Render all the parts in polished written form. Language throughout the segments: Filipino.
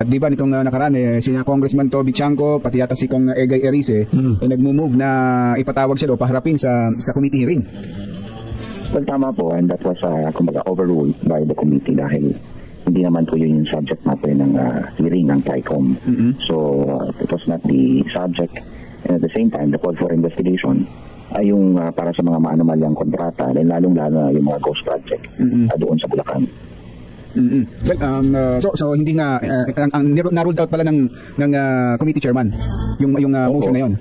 At di ba nitong nakaraan, sina Congressman Toby Chanco, pati yata si Kong Egay Erice, nag-move na ipatawag siya paharapin sa committee hearing. Well, tama po, and that was kumbaga overruled by the committee dahil hindi naman po yun yung subject natin ng hearing ng TICOM. So, it was not the subject. And at the same time, the call for investigation ay yung para sa mga maanomalyang kontrata, lalong-lalo yung mga ghost project doon sa Bulacan. Well, so hindi nga na-ruled out pala ng committee chairman yung motion na yon.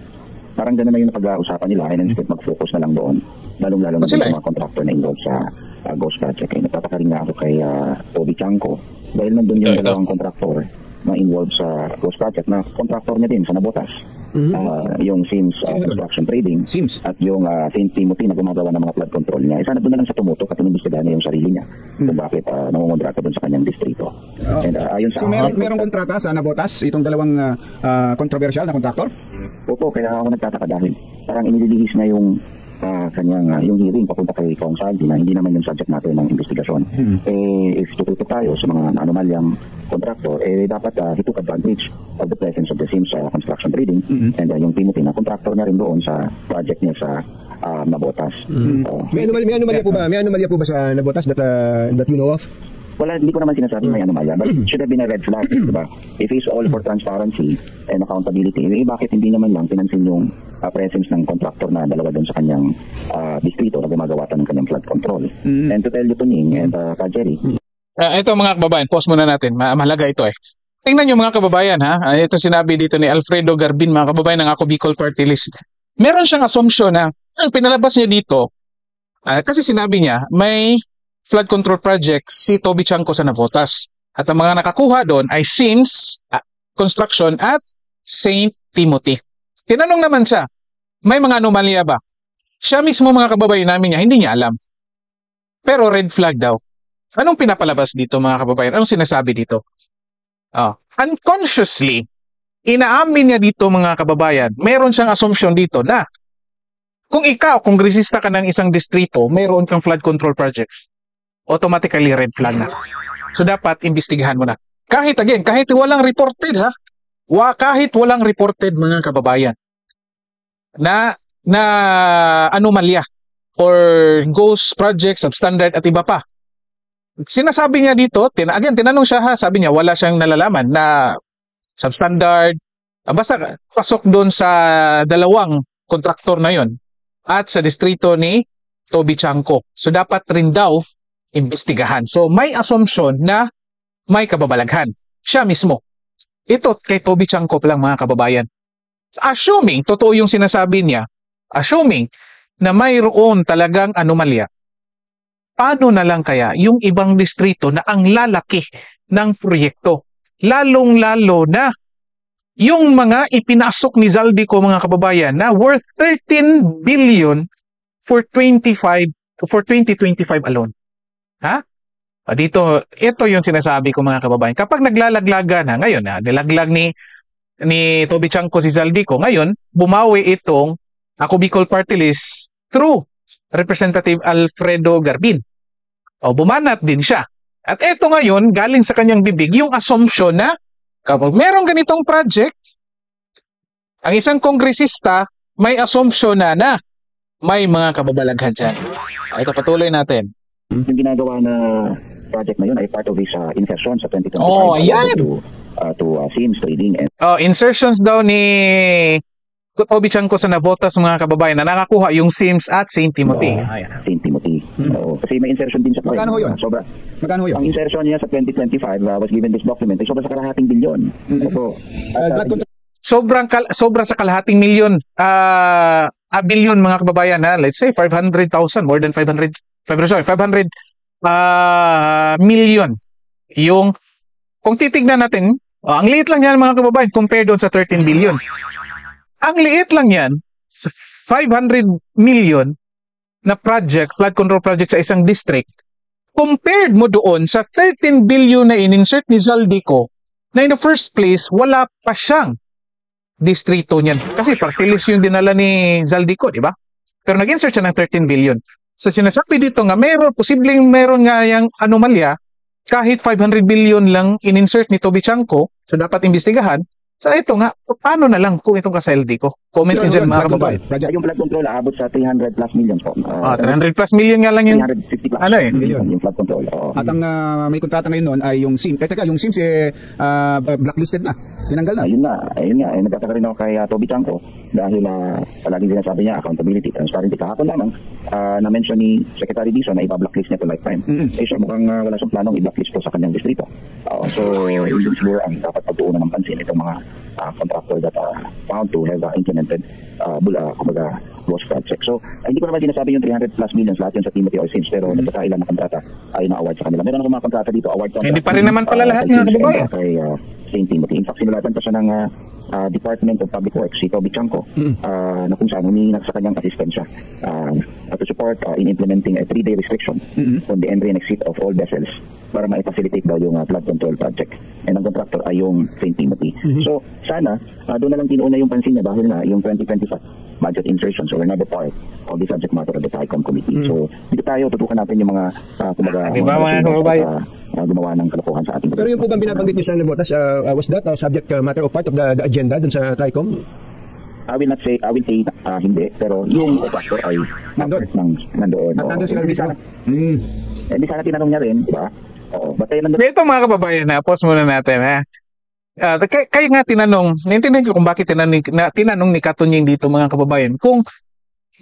Parang gano'n na yung napag-uusapan nila, and instead mag-focus na lang doon, lalong-lalo na yung mga contractor na involved sa ghost project. Kaya nagpapakaring nga ako kay Toby Chanco dahil nandun yung dalawang contractor na involved sa ghost project na contractor niya din sa Nabotas. Yung Sims Construction Trading at yung St. Timothy na gumagawa ng mga flood control niya. Isa na doon na lang sa tumutok at inimbestigahan niya yung sarili niya kung bakit nangungontrata doon sa kanyang distrito. And, so merong kontrata sa Nabotas, itong dalawang controversial na kontraktor? Opo, kaya ako nagtataka dahil parang inililihis na yung kanyang yung hearing papunta kay Kong Saldi na hindi naman yung subject natin ng investigasyon. If tututok tayo sa mga anomalyang kontraktor, dapat he took advantage of the presence of the Sims Construction Trading and yung Timothy na kontraktor niya rin doon sa project niya sa Nabotas. May anomalya po ba sa Nabotas that you know of? Wala, hindi ko naman sinasabi may anomalya, but it should have been a red flag, diba? If he's all for transparency and accountability, bakit hindi naman lang pinansin yung presence ng contractor na dalawa doon sa kanyang distrito na gumagawa ng kanyang flood control. And to tell you to Ning and Jerry. Ito mga kababayan, pause muna natin. Mahalaga ito eh. Tingnan nyo mga kababayan ha. Ito sinabi dito ni Alfredo Garbin, mga kababayan ng Ako Bicol Party List. Meron siyang assumption na ang pinalabas niya dito, kasi sinabi niya, may flood control project si Toby Chanco sa Navotas. At ang mga nakakuha doon ay Sims Construction at St. Timothy. Tinanong naman siya, may mga anomalya ba? Siya mismo mga kababayan namin niya, hindi niya alam. Pero red flag daw. Anong pinapalabas dito mga kababayan? Anong sinasabi dito? Unconsciously, inaamin niya dito mga kababayan, meron siyang assumption dito na kung ikaw, kongresista ka ng isang distrito, mayroon kang flood control projects, automatically red flag na. So dapat imbestigahan mo na. Kahit walang reported ha. Kahit walang reported mga kababayan na anomalya or ghost project, substandard at iba pa. Sinasabi niya dito, tinanong siya ha, sabi niya wala siyang nalalaman na substandard. Basta pasok doon sa dalawang kontraktor na yon at sa distrito ni Toby Chanco. So dapat rin daw imbestigahan. So may assumption na may kababalaghan. Siya mismo. Ito kay Toby Chanco lang mga kababayan. Assuming, totoo yung sinasabi niya, assuming na mayroon talagang anomalya, paano na lang kaya yung ibang distrito na ang lalaki ng proyekto? Lalong-lalo na yung mga ipinasok ni Zaldico mga kababayan na worth 13 billion for 2025 alone. Ha? Dito, ito yung sinasabi ko mga kababayan. Kapag naglalaglaga na, ngayon nilaglag ni Toby Chanco si Zaldico, ngayon, bumawi itong Ako Bicol Party List through Representative Alfredo Garbin. Bumanat din siya. At ito ngayon, galing sa kanyang bibig, yung assumption na kapag merong ganitong project, ang isang kongresista may assumption na may mga kababalaghan dyan. Ito, patuloy natin. Yung ginagawa na project na yun ay part of his insertion sa 2025 ayan. to Sims Trading. Insertions daw ni Toby Chanco sa Navotas mga kababayan na nakakuha yung Sims at St. Timothy. St. Timothy. Kasi may insertion din sa project. Magkano yun? Magkano yun? Ang insertion niya sa 2025 was given this document ay sobra sa kalahating bilyon. Sobra sa kalahating milyon. A billion mga kababayan na, let's say 500,000, more than 500 million. Yung, kung titignan natin, ang liit lang yan mga kababayan compared doon sa 13 billion. Ang liit lang yan sa 500 million na project, flood control project sa isang district, compared mo doon sa 13 billion na in-insert ni Zaldico na in the first place, wala pa siyang distrito niyan. Kasi party list yung dinala ni Zaldico, di ba? Pero nag-insert siya ng 13 billion. So sinasabi dito nga, posibleng meron nga yung anomalya kahit 500 billion lang in-insert ni Toby Chanco, so dapat imbestigahan. So ito nga, paano na lang kung itong ka-SLD ko? Comment nyo dyan mga kababayan. Yung flood control aabot sa 300 plus millions po. 300 plus million nga lang yung 350 plus. Ano eh? Yung flood control. At ang may kontrata ngayon noon ay yung SIM. Yung SIMS blacklisted na. Tinanggal na. Ayun nga. Nagtataka rin ako kay Toby Chanco dahil palagi sinasabi niya accountability, transparency. Kahapon lamang na-mention ni Secretary Dizon na ipa-blacklist niya to lifetime. Siya mukhang wala siyang planong i-blacklist po sa kanyang distrito. So, yun siguro ang dapat pagtuunan ng pansin itong mga contractor that found to have implemented ghost project. So, hindi ko naman sinasabi yung 300 plus millions lahat yun sa Timothy or SIMS, pero nagkakailan na kontrata ay na-award sa kanila. Meron ako mga kontrata dito, award contract. Hindi pa rin naman pala lahat mga kababayan. Kay St. Timothy. In fact, sinulatan pa siya ng Department of Public Works, si Toby Chanco, na kung saan humingi sa kanyang asistensya to support in implementing a 3-day restriction on the entry and exit of all vessels para ma-facilitate daw yung flood control project. And ang contractor ay yung St. Timothy. So, sana, doon na lang tinuuna yung pansin niya dahil na yung 2025 budget insertion. So, we're not a part of the subject matter of the TICOM committee. So, dito tayo, tutukan natin yung mga gumawa ng kalokohan sa ating. Pero yung po bang binabanggit niyo sa Botas, was that subject matter or part of the agenda dun sa TICOM? I will say hindi, pero yung contractor ay nandoon. At nandun sila mismo. Hindi sana tinanong niya rin, di ba? Ito mga kababayan, pause muna natin ha. Kaya nga tinanong, naintindihan ko kung bakit tinanong ni Katunying dito mga kababayan, kung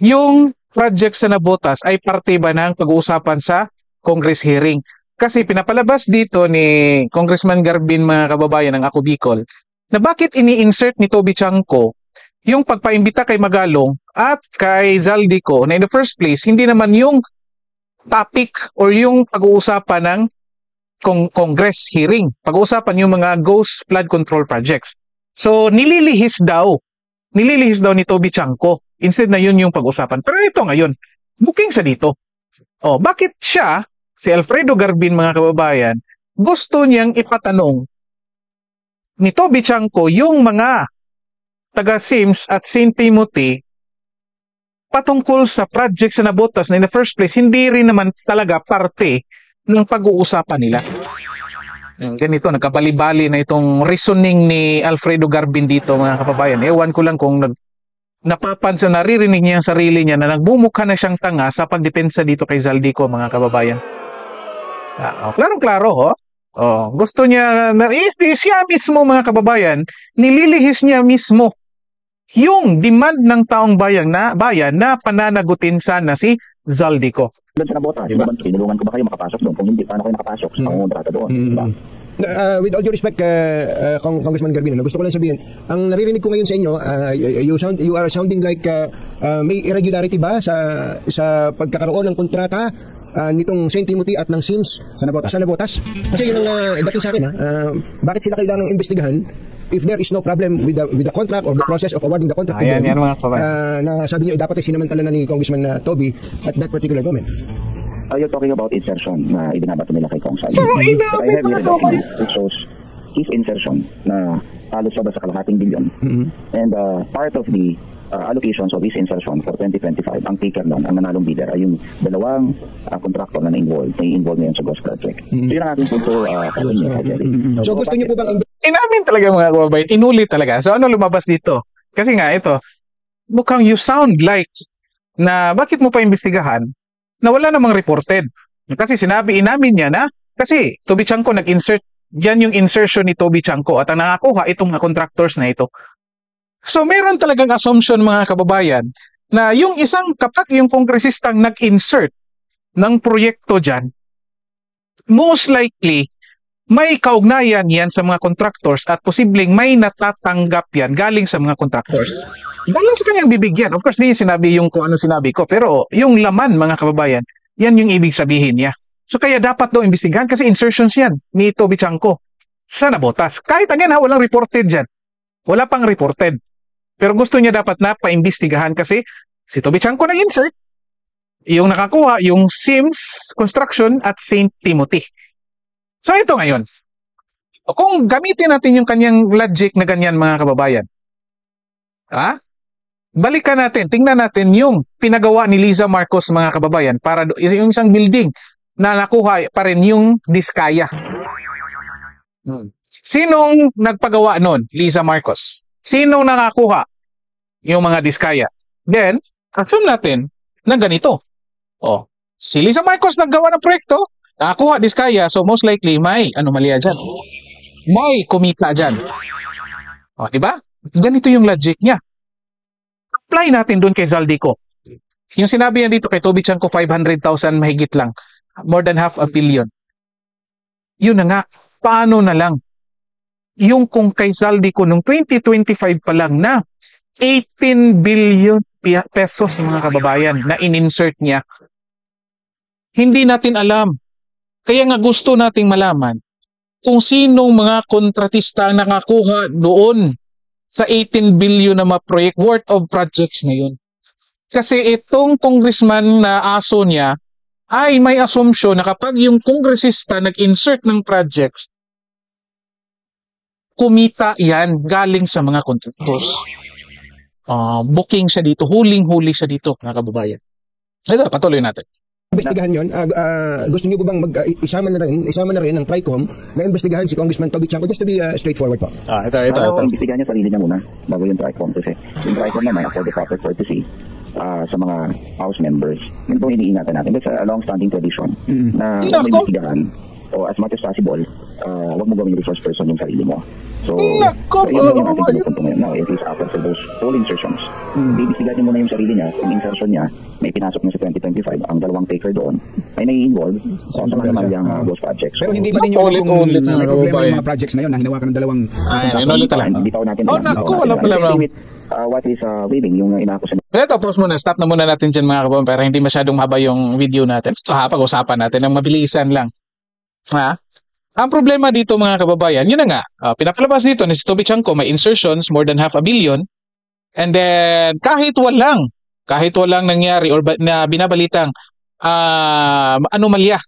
yung project sa Navotas ay parte ba ng pag-uusapan sa Congress hearing. Kasi pinapalabas dito ni Congressman Garbin mga kababayan ng Ako Bicol, na bakit ini-insert ni Toby Chanco yung pagpaimbita kay Magalong at kay Zaldico na in the first place, hindi naman yung topic or yung pag-uusapan ng Congress hearing. Pag-uusapan yung mga ghost flood control projects. So, nililihis daw ni Toby Chanco. Instead na yun yung pag-usapan. Pero ito ngayon, booking sa dito. Bakit siya, si Alfredo Garbin mga kababayan, gusto niyang ipatanong ni Toby Chanco yung mga taga-SIMS at St. Timothy patungkol sa project sa Navotas na in the first place, hindi rin naman talaga parte ng pag-uusapan nila. Ganito, nagkabali-bali na itong reasoning ni Alfredo Garbin dito mga kababayan. Ewan ko lang kung napapansin, naririnig niya ang sarili niya na nagbumukha na siyang tanga sa pagdepensa dito kay Zaldico mga kababayan. Klarong-klaro, gusto niya, siya mismo mga kababayan, nililihis niya mismo yung demand ng taong bayan na pananagutin sana si Zaldico. Doon sa Navotas, diba? Tinulungan ko ba kayo makapasok doon? Kung hindi, paano kayo nakapasok sa pangungontrata doon? Diba? With all due respect, Congressman Garbin, gusto ko lang sabihin, ang naririnig ko ngayon sa inyo, you are sounding like may irregularity ba sa pagkakaroon ng kontrata nitong St. Timothy at ng SIMS sa Navotas? Kasi yun ang dating sa akin, bakit sila kailangang investigahan if there is no problem with the contract or the process of awarding the contract to them, na sabi niyo dapat ay sinamantala na ni Congressman Toby at that particular government. You're talking about insertion na ibinabato nila kay Kong Sally. So, I have here a document which shows his insertion na halos sa kalahating bilyon. And part of the allocations of his insertion for 2025, ang taker nun, ang nanalong bidder ay yung dalawang contractor na na-involve ngayon sa Ghost Project. So yun ang ating punto. So gusto niyo po bang inamin talaga mga kababayan, inulit talaga. So ano lumabas dito? Kasi nga ito, mukhang you sound like na bakit mo pa imbestigahan na wala namang reported. Kasi inamin niya na, kasi Toby Chanco nag-insert, yan yung insertion ni Toby Chanco at ang nakakuha itong mga contractors na ito. So meron talagang assumption mga kababayan na yung kapag yung kongresistang nag-insert ng proyekto dyan, most likely may kaugnayan yan sa mga contractors at posibleng may natatanggap yan galing sa mga contractors. Galing sa kanyang bibigyan. Of course, hindi sinabi yung kung ano sinabi ko, pero yung laman mga kababayan, yan yung ibig sabihin niya. So kaya dapat daw imbestigahan kasi insertions yan ni Toby Chanco sa Navotas. Kahit again walang reported dyan. Wala pang reported. Pero gusto niya dapat na paimbestigahan kasi si Toby Chanco nag-insert. Yung nakakuha, yung SIMS Construction at St. Timothy. So ito ngayon. Kung gamitin natin yung kanyang logic na ganyan mga kababayan. Balikan natin, tingnan natin yung pinagawa ni Liza Marcos mga kababayan para yung isang building na nakuha pa rin yung Diskaya. Sinong nagpagawa nun? Liza Marcos. Sinong nakakuha? Yung mga Diskaya. Then, assume natin na ganito. Oh, si Liza Marcos naggawa ng proyekto, nakakuha Diskaya, so most likely may anomalya dyan. May kumita dyan. O, diba? Ganito yung logic niya. Apply natin dun kay Zaldico. Yung sinabi niya dito kay Toby Chanco, 500,000 mahigit lang. More than half a billion. Yun na nga, paano na lang? Yung kung kay Zaldico nung 2025 pa lang na 18 billion pesos mga kababayan na in-insert niya. Hindi natin alam. Kaya nga gusto nating malaman kung sinong mga kontratista ang nakakuha doon sa 18 billion na project worth of projects na yun. Kasi itong congressman na aso niya ay may assumption na kapag yung kongresista nag-insert ng projects, kumita yan galing sa mga contractors. Booking siya dito, huling-huli siya dito, mga kababayan. Ito, patuloy natin. Investigahan yun. Gusto niyo po bang isama na rin ng TRICOM na investigahan si Congressman Toby Chanco, just to be straightforward po? Ito. Investigahan niya sarili niya muna bago yung TRICOM kasi yung TRICOM naman for the proper courtesy sa mga House members. Yun po iniingatan natin. It's a long-standing tradition na may investigahan o as much as possible, huwag mo gawing resource person yung sarili mo. So, yun yung ating pinupunto ngayon. Now, it is after those full insertions. Bibisigatin mo na yung sarili niya, yung insertion niya, may pinasok na sa 2025, ang dalawang taker doon, ay nai-involve sa mga naman yung ghost projects. Pero hindi ba ninyo ulit may problema yung mga projects na yun na hinawakan ng dalawang hindi pa natin what is waiving yung inaakusan. Ito, pause muna. Stop na muna natin dyan mga kababayan para hindi masyadong haba yung video natin. Ito pag-usapan natin ng mabilisan lang. Ang problema dito mga kababayan, yun na nga, pinapalabas dito ni si Toby Chanco, may insertions more than half a billion. And then, kahit walang nangyari or na binabalitang anomalya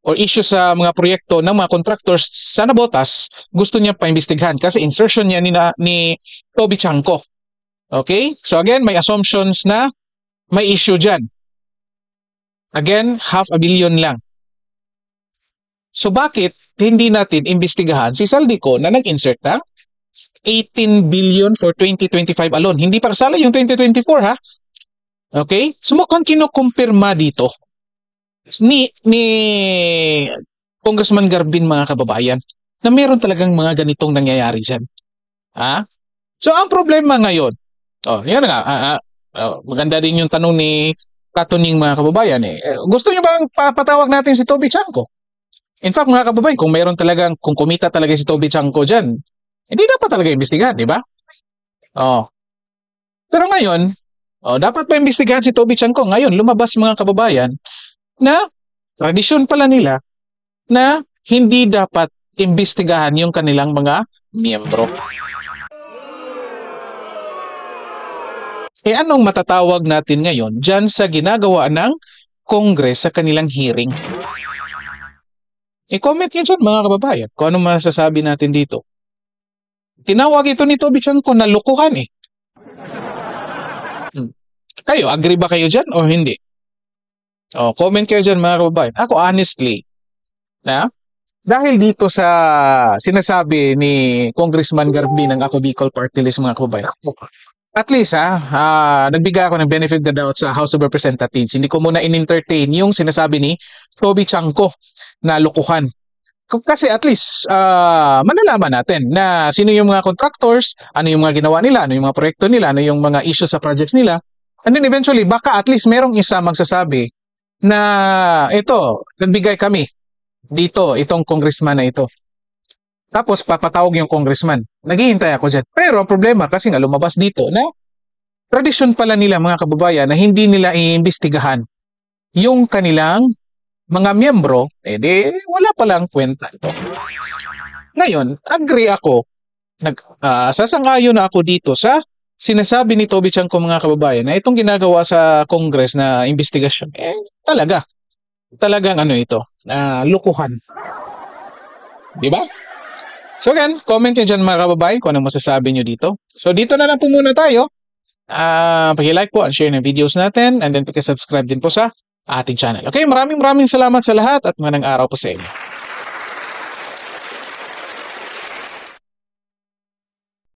or issue sa mga proyekto ng mga contractors sa nabotas, gusto niya pa-imbestigahan kasi insertion niya ni Toby Chanco. Okay? So again, may assumptions na may issue dyan. Again, half a billion lang. So bakit hindi natin imbestigahan si Zaldico na nag-insert ng 18 billion for 2025 alone? Hindi pa kasala yung 2024 ha? Okay? So mukhang kinukumpirma dito ni Congressman Garbin mga kababayan na meron talagang mga ganitong nangyayari dyan. So ang problema ngayon, yan nga, maganda din yung tanong ni Katuning mga kababayan gusto nyo bang papatawag natin si Toby Chanco? In fact, mga kababayan, kung kumita talaga si Toby Chanco dyan, hindi dapat talaga imbestigahan, di ba? Pero ngayon, dapat pa imbestigahan si Toby Chanco. Ngayon, lumabas mga kababayan na tradisyon pala nila na hindi dapat imbestigahan yung kanilang mga miyembro. Anong matatawag natin ngayon dyan sa ginagawa ng Congress sa kanilang hearing? I-comment nyo dyan mga kababayan kung anong masasabi natin dito. Tinawag ito ni Toby Chanco na lokohan Kayo, agree ba kayo dyan o hindi? Comment kayo dyan mga kababayan. Ako honestly, dahil dito sa sinasabi ni Congressman Garbin ng Ako Bicol Party List mga kababayan, at least nagbigay ako ng benefit of the doubt sa House of Representatives. Hindi ko muna in-entertain yung sinasabi ni Toby Chanco na lokohan. Kasi at least manalaman natin na sino yung mga contractors, ano yung mga ginawa nila, ano yung mga proyekto nila, ano yung mga issues sa projects nila. And then eventually, baka at least merong isa magsasabi na ito, nagbigay kami dito, itong congressman na ito. Tapos papatawag yung congressman. Naghihintay ako dyan. Pero ang problema kasi nga lumabas dito na tradisyon pala nila mga kababayan na hindi nila iimbestigahan yung kanilang mga miyembro, wala palang kwenta ito. Ngayon, agree ako, sasangayon na ako dito sa sinasabi ni Toby Chanco mga kababayan na itong ginagawa sa Congress na investigasyon, talagang ito, lukuhan. Di ba? So again, comment nyo dyan mga kababayan kung anong masasabi nyo dito. So dito na lang po muna tayo. Paki-like po and share ng videos natin and then paki-subscribe din po sa ating channel. Okay, maraming salamat sa lahat at magandang araw po sa inyo.